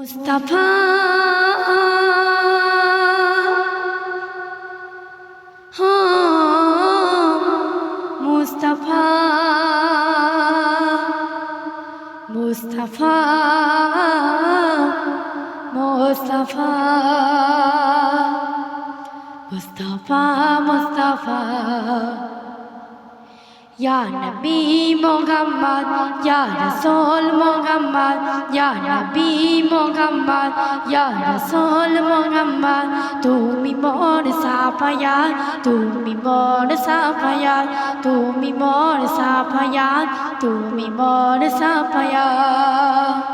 মুস্তাফা মুস্তাফা মুস্তাফা মুস্তাফা মুস্তাফা মুস্তাফা या नबी मोहम्मद या रसूल मोहम्मद या नबी मोहम्मद या रसूल मोहम्मद तुमी मोर साफायात तुमी मोर साफायात तुमी मोर साफायात तुमी मोर साफायात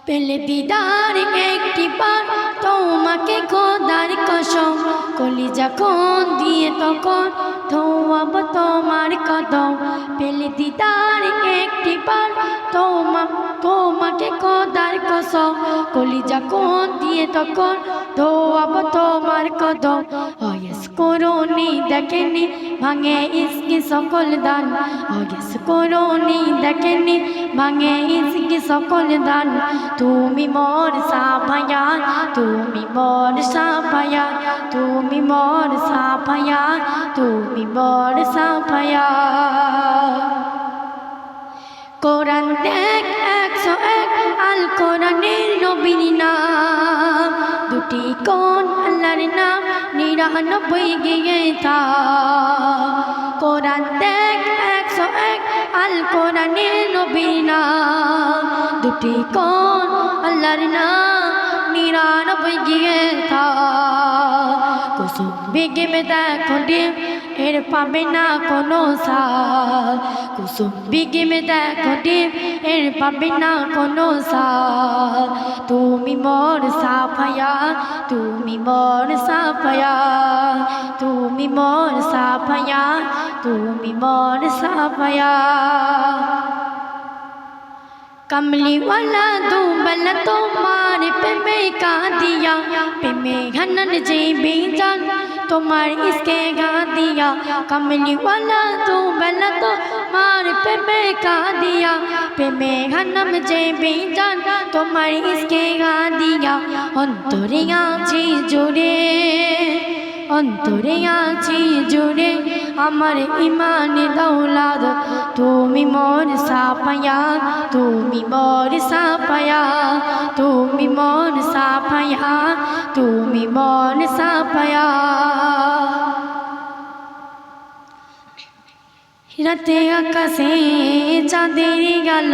पहले दीदार একটি বার তোমাকে খোদার কসম কলিজা কোন দিয়ে তখন ধোয়াব তোমার কদম পেলে দিদার একটি বার তোমাকে খোদার কসম কলিজা কোন দিয়ে তখন ধোয়াব তোমার কদম অয়েস করুনি দেখেনি ভাঙে ইসকি সকল দান অয়েস করুনি দেখেনি ভাঙে ইসকি সকল দান তুমি মোর সাফায়াত তুমি মোর সাফায়াত তুমি মোর সাফায়াত তুমি মোর সাফায়াত কোরআন দেখ 101 আল কোরআনের নবীর নাম দুটি কোন আল্লাহর নাম 99 গিয়ে থা কোরআন দেখ 101 আল কোরআনের নবীর নাম দুটি কোন আল্লাহর নাম 99 গিয়ে থা কুসুম বেগে মে দেখো ডিম এর পাবে না কোনো সাল কুসুম বেগে মে দেখো ডিম এর পাবে না কোনো সাল তুমি মোর সাফায়াত তুমি মোর সাফায়াত তুমি মোর সাফায়াত তুমি মোর সাফায়াত कमली वाला दूबल तुम्हारे पे में का दिया पे में घनन जी बेजान तुम्हारे इसके गा दिया कमली वाला दूबल तुम्हारे पे में का दिया पे में घनम जी बेजान तुम्हारे इसके गा दिया अंतरे आँची जुड़े অন্তরে আছি জুড়ে আমার ইমান দৌলাদ তুমি মোর সাফায়াত তুমি মোর সাফায়াত তুমি মোর সাফায়াত তুমি মোর সাফায়াত রাতে আকাশে চাঁদের গেল